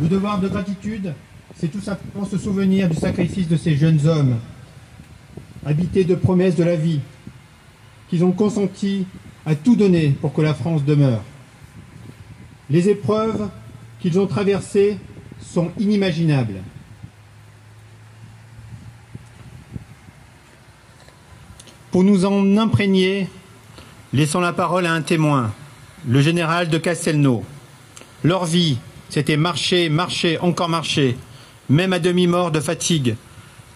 Le devoir de gratitude, c'est tout simplement se souvenir du sacrifice de ces jeunes hommes, habités de promesses de la vie, qu'ils ont consenti à tout donner pour que la France demeure. Les épreuves qu'ils ont traversées sont inimaginables. Pour nous en imprégner, laissons la parole à un témoin, le général de Castelnau. Leur vie, c'était marcher, marcher, encore marcher, même à demi-mort de fatigue,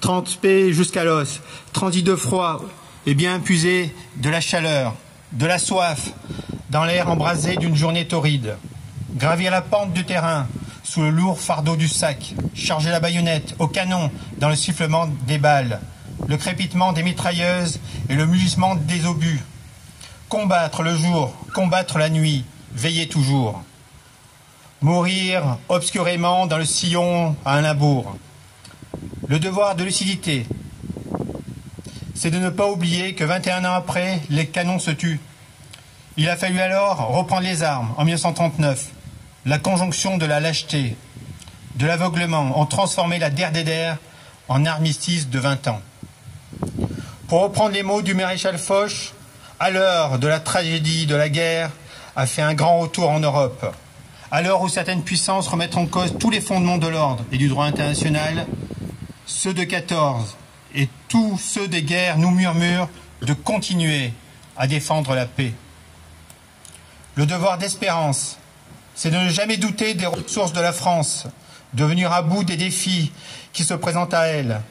trempé jusqu'à l'os, transi de froid et bien puisé de la chaleur, de la soif, dans l'air embrasé d'une journée torride. Gravir la pente du terrain, sous le lourd fardeau du sac, charger la baïonnette au canon dans le sifflement des balles, le crépitement des mitrailleuses et le mugissement des obus. Combattre le jour, combattre la nuit, veiller toujours. Mourir obscurément dans le sillon à un labour. Le devoir de lucidité, c'est de ne pas oublier que 21 ans après, les canons se tuent. Il a fallu alors reprendre les armes en 1939. La conjonction de la lâcheté, de l'aveuglement ont transformé la DER en armistice de 20 ans. Pour reprendre les mots du maréchal Foch, à l'heure de la tragédie de la guerre, a fait un grand retour en Europe. À l'heure où certaines puissances remettent en cause tous les fondements de l'ordre et du droit international, ceux de 14 et tous ceux des guerres nous murmurent de continuer à défendre la paix. Le devoir d'espérance, c'est de ne jamais douter des ressources de la France, de venir à bout des défis qui se présentent à elle.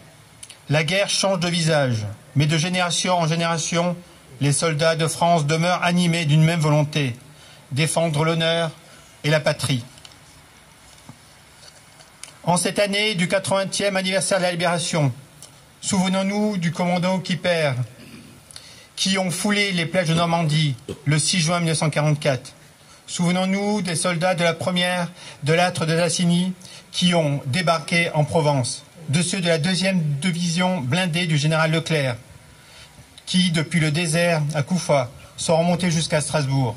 La guerre change de visage, mais de génération en génération, les soldats de France demeurent animés d'une même volonté, défendre l'honneur et la patrie. En cette année du 80e anniversaire de la Libération, souvenons-nous du commandant Kipper, qui ont foulé les plages de Normandie le 6 juin 1944. Souvenons-nous des soldats de la première de l'âtre de Tassigny qui ont débarqué en Provence, de ceux de la 2e division blindée du général Leclerc, qui, depuis le désert à Koufa, sont remontés jusqu'à Strasbourg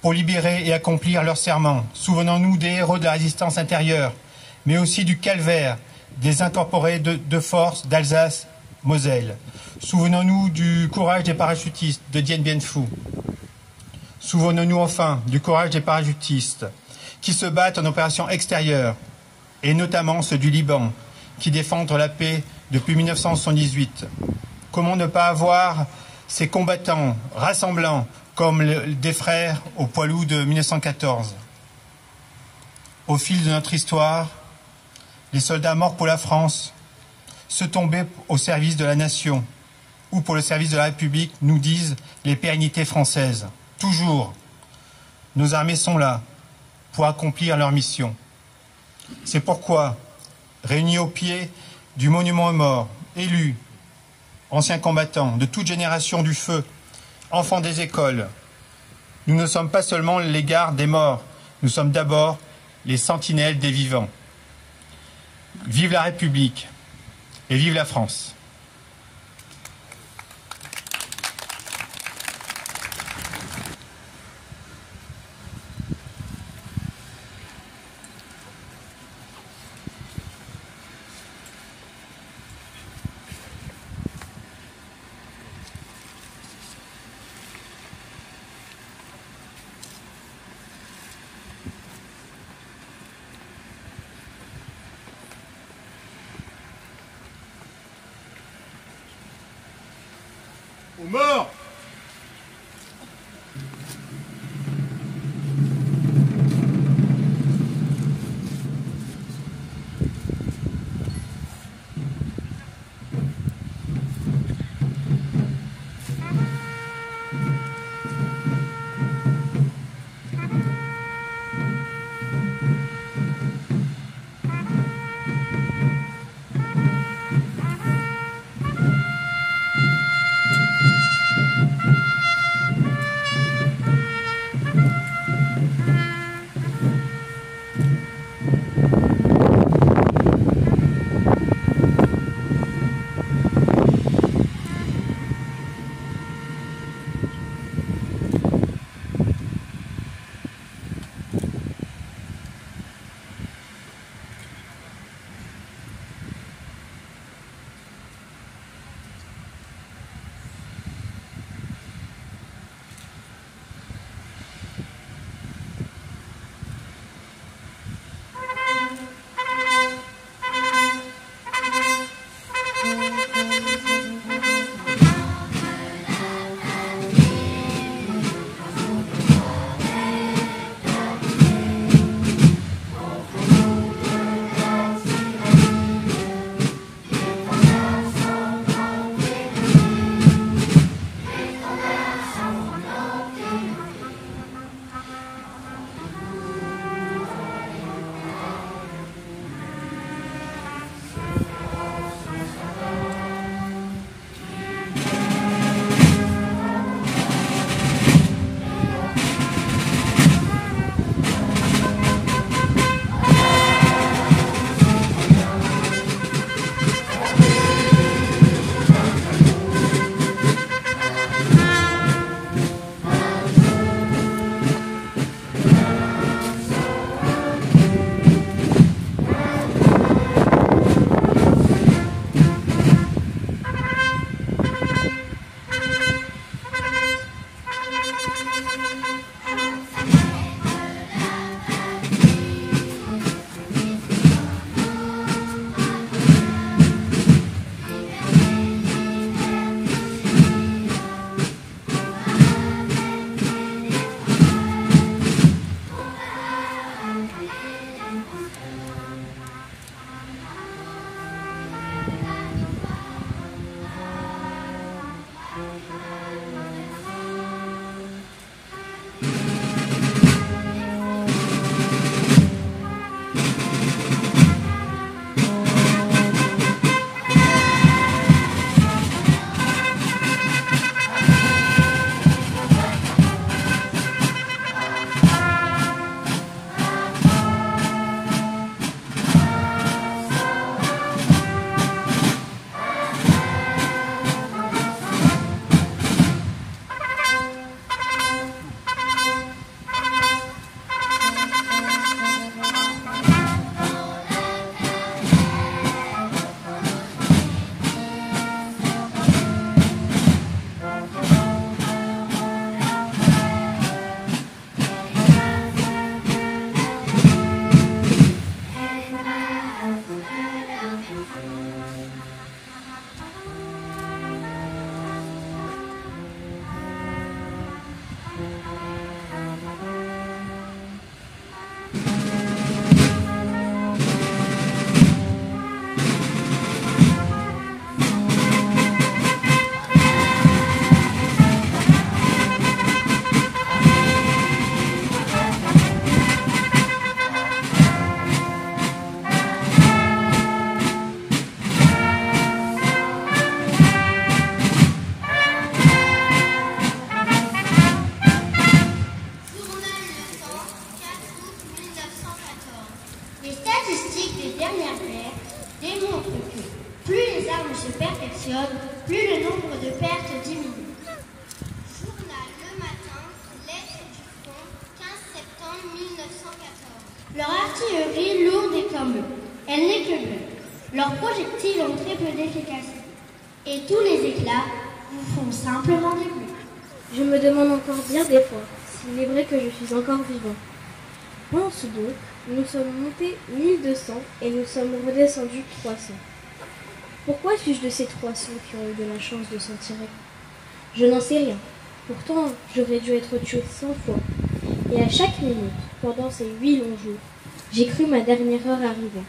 pour libérer et accomplir leur serment. Souvenons-nous des héros de la résistance intérieure, mais aussi du calvaire des incorporés de force d'Alsace-Moselle. Souvenons-nous du courage des parachutistes de Dien Bien Phu. Souvenons-nous enfin du courage des parachutistes qui se battent en opération extérieure, et notamment ceux du Liban, qui défendent la paix depuis 1978. Comment ne pas avoir ces combattants rassemblants comme des frères au Poilu de 1914. Au fil de notre histoire, les soldats morts pour la France, ceux tombés au service de la nation ou pour le service de la République, nous disent les pérennités françaises. Toujours, nos armées sont là pour accomplir leur mission. C'est pourquoi, réunis au pied du monument aux morts, élus, anciens combattants de toute génération du feu, enfants des écoles, nous ne sommes pas seulement les gardes des morts, nous sommes d'abord les sentinelles des vivants. Vive la République et vive la France. Aux morts! plus le nombre de pertes diminue. Journal Le Matin, lettre du front, 15 septembre 1914. Leur artillerie lourde et comme eux, elle n'est que bleue. Leurs projectiles ont très peu d'efficacité. Et tous les éclats vous font simplement des bleus. Je me demande encore bien des fois s'il est vrai que je suis encore vivant. Pense donc, nous sommes montés 1200 et nous sommes redescendus 300. Pourquoi suis-je de ces 300 qui ont eu de la chance de s'en tirer? Je n'en sais rien. Pourtant, j'aurais dû être tué 100 fois. Et à chaque minute, pendant ces 8 longs jours, j'ai cru ma dernière heure arriver.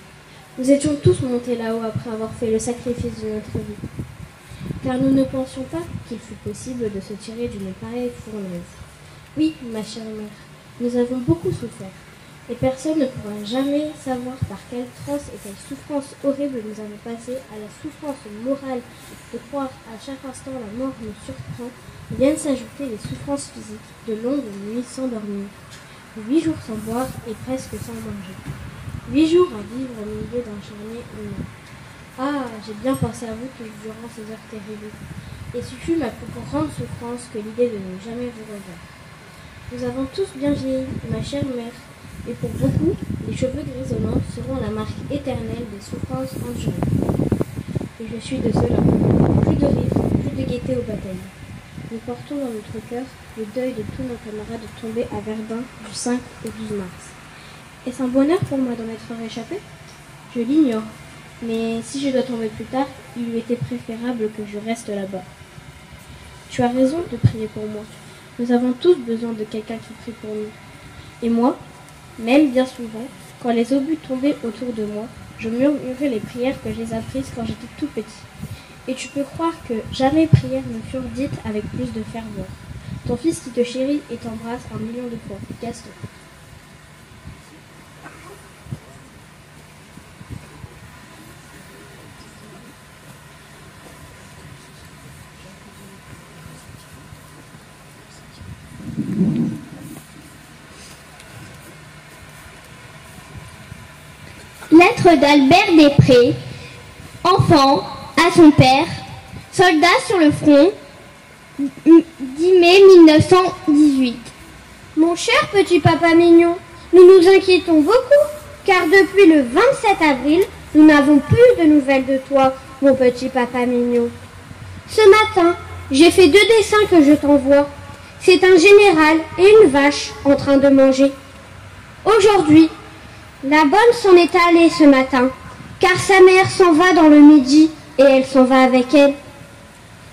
Nous étions tous montés là-haut après avoir fait le sacrifice de notre vie. Car nous ne pensions pas qu'il fût possible de se tirer d'une pareille fournaise. Oui, ma chère mère, nous avons beaucoup souffert. Et personne ne pourra jamais savoir par quelle transe et quelle souffrance horrible nous avons passé à la souffrance morale de croire à chaque instant la mort nous surprend, viennent s'ajouter les souffrances physiques de longues nuits sans dormir, 8 jours sans boire et presque sans manger, 8 jours à vivre au milieu d'un charnier humain. Ah, j'ai bien pensé à vous durant ces heures terribles, et ce fut ma plus grande souffrance que l'idée de ne jamais vous revoir. Nous avons tous bien vieilli, ma chère mère, et pour beaucoup, les cheveux grisonnants seront la marque éternelle des souffrances endurées. Et je suis de cela. Plus de rire, plus de gaieté aux batailles. Nous portons dans notre cœur le deuil de tous nos camarades tombés à Verdun du 5 au 12 mars. Est-ce un bonheur pour moi d'en être réchappé? Je l'ignore, mais si je dois tomber plus tard, il lui était préférable que je reste là-bas. Tu as raison de prier pour moi. Nous avons tous besoin de quelqu'un qui prie pour nous. Et moi, même bien souvent, quand les obus tombaient autour de moi, je murmurais les prières que j'ai apprises quand j'étais tout petit. Et tu peux croire que jamais prières ne furent dites avec plus de ferveur. Ton fils qui te chérit et t'embrasse 1 million de fois, Gaston. Lettre d'Albert Després, enfant, à son père, soldat sur le front, 10 mai 1918. Mon cher petit papa mignon, nous nous inquiétons beaucoup, car depuis le 27 avril, nous n'avons plus de nouvelles de toi, mon petit papa mignon. Ce matin, j'ai fait 2 dessins que je t'envoie. C'est un général et une vache en train de manger. Aujourd'hui, la bonne s'en est allée ce matin, car sa mère s'en va dans le midi et elle s'en va avec elle.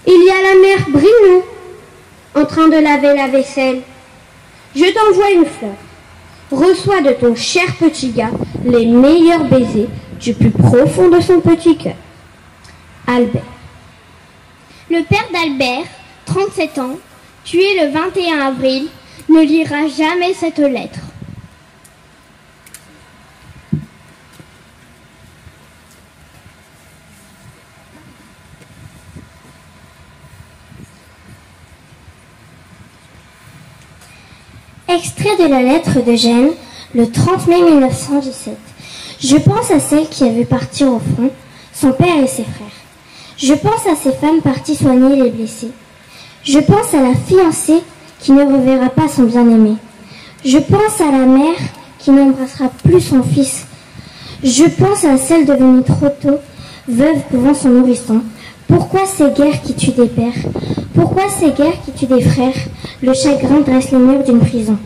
Il y a la mère Brinou en train de laver la vaisselle. Je t'envoie une fleur. Reçois de ton cher petit gars les meilleurs baisers du plus profond de son petit cœur. Albert. Le père d'Albert, 37 ans, tué le 21 avril, ne lira jamais cette lettre. Extrait de la lettre de Gênes, le 30 mai 1917. Je pense à celle qui avait parti au front, son père et ses frères. Je pense à ces femmes parties soigner les blessés. Je pense à la fiancée qui ne reverra pas son bien-aimé. Je pense à la mère qui n'embrassera plus son fils. Je pense à celle devenue trop tôt, veuve devant son nourrisson. Pourquoi ces guerres qui tuent des pères? Pourquoi ces guerres qui tuent des frères? Le chagrin dresse les murs d'une prison.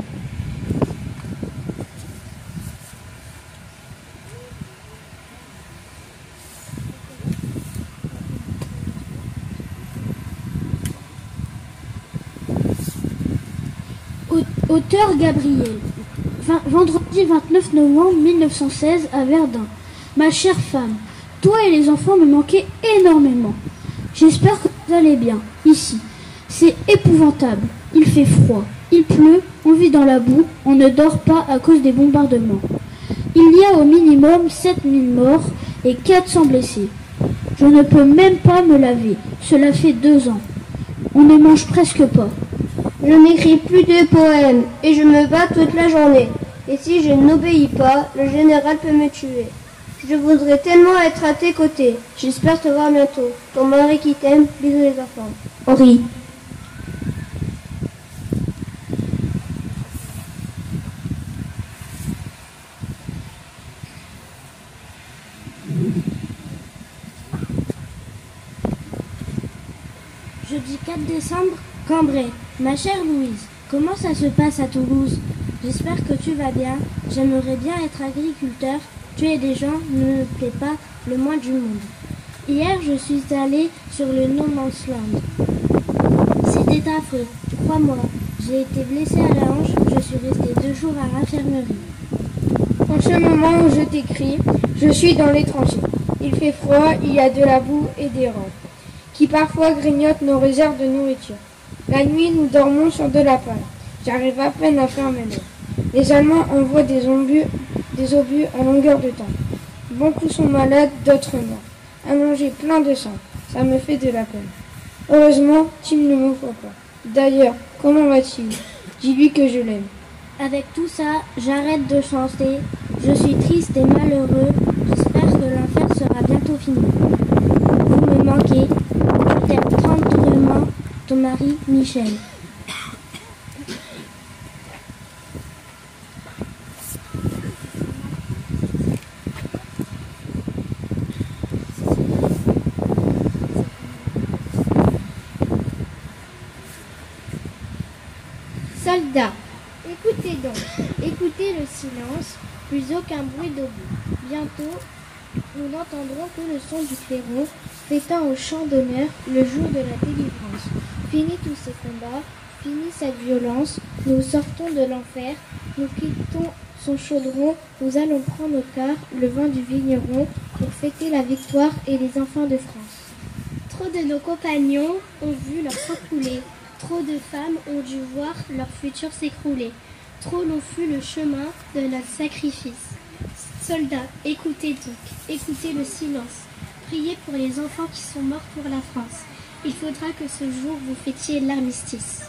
Auteur Gabriel. Vendredi 29 novembre 1916 à Verdun. Ma chère femme, toi et les enfants me manquaient énormément. J'espère que vous allez bien, ici. C'est épouvantable. Il fait froid, il pleut, on vit dans la boue, on ne dort pas à cause des bombardements. Il y a au minimum 7000 morts et 400 blessés. Je ne peux même pas me laver. Cela fait 2 ans. On ne mange presque pas. Je n'écris plus de poèmes et je me bats toute la journée. Et si je n'obéis pas, le général peut me tuer. Je voudrais tellement être à tes côtés. J'espère te voir bientôt. Ton mari qui t'aime, bisous les enfants. Henri. Jeudi 4 décembre, Cambrai. Ma chère Louise, comment ça se passe à Toulouse? J'espère que tu vas bien. J'aimerais bien être agriculteur. Tuer des gens ne me plaît pas le moins du monde. Hier, je suis allée sur le No Man's Land. C'était affreux, crois-moi. J'ai été blessée à la hanche. Je suis restée 2 jours à l'infirmerie. En ce moment où je t'écris, je suis dans les tranchées. Il fait froid, il y a de la boue et des rats qui parfois grignotent nos réserves de nourriture. La nuit, nous dormons sur de la paille. J'arrive à peine à faire mes lèvres. Les Allemands envoient des obus à longueur de temps. Beaucoup sont malades, d'autres morts. Un manger plein de sang. Ça me fait de la peine. Heureusement, Tim ne me voit pas. D'ailleurs, comment va-t-il? Dis-lui que je l'aime. Avec tout ça, j'arrête de chanter. Je suis triste et malheureux. J'espère que l'enfer sera bientôt fini. Vous me manquez. Je t'aime tendrement, ton mari Michel. Soldats, écoutez donc, écoutez le silence, plus aucun bruit d'obus. Bientôt, nous n'entendrons que le son du clairon, fêtant au chant d'honneur le jour de la délivrance. Fini tous ces combats, fini cette violence, nous sortons de l'enfer, nous quittons son chaudron, nous allons prendre au cœur le vin du vigneron pour fêter la victoire et les enfants de France. Trop de nos compagnons ont vu leur sang couler. Trop de femmes ont dû voir leur futur s'écrouler. Trop long fut le chemin de notre sacrifice. Soldats, écoutez donc, écoutez le silence. Priez pour les enfants qui sont morts pour la France. Il faudra que ce jour vous fêtiez l'armistice.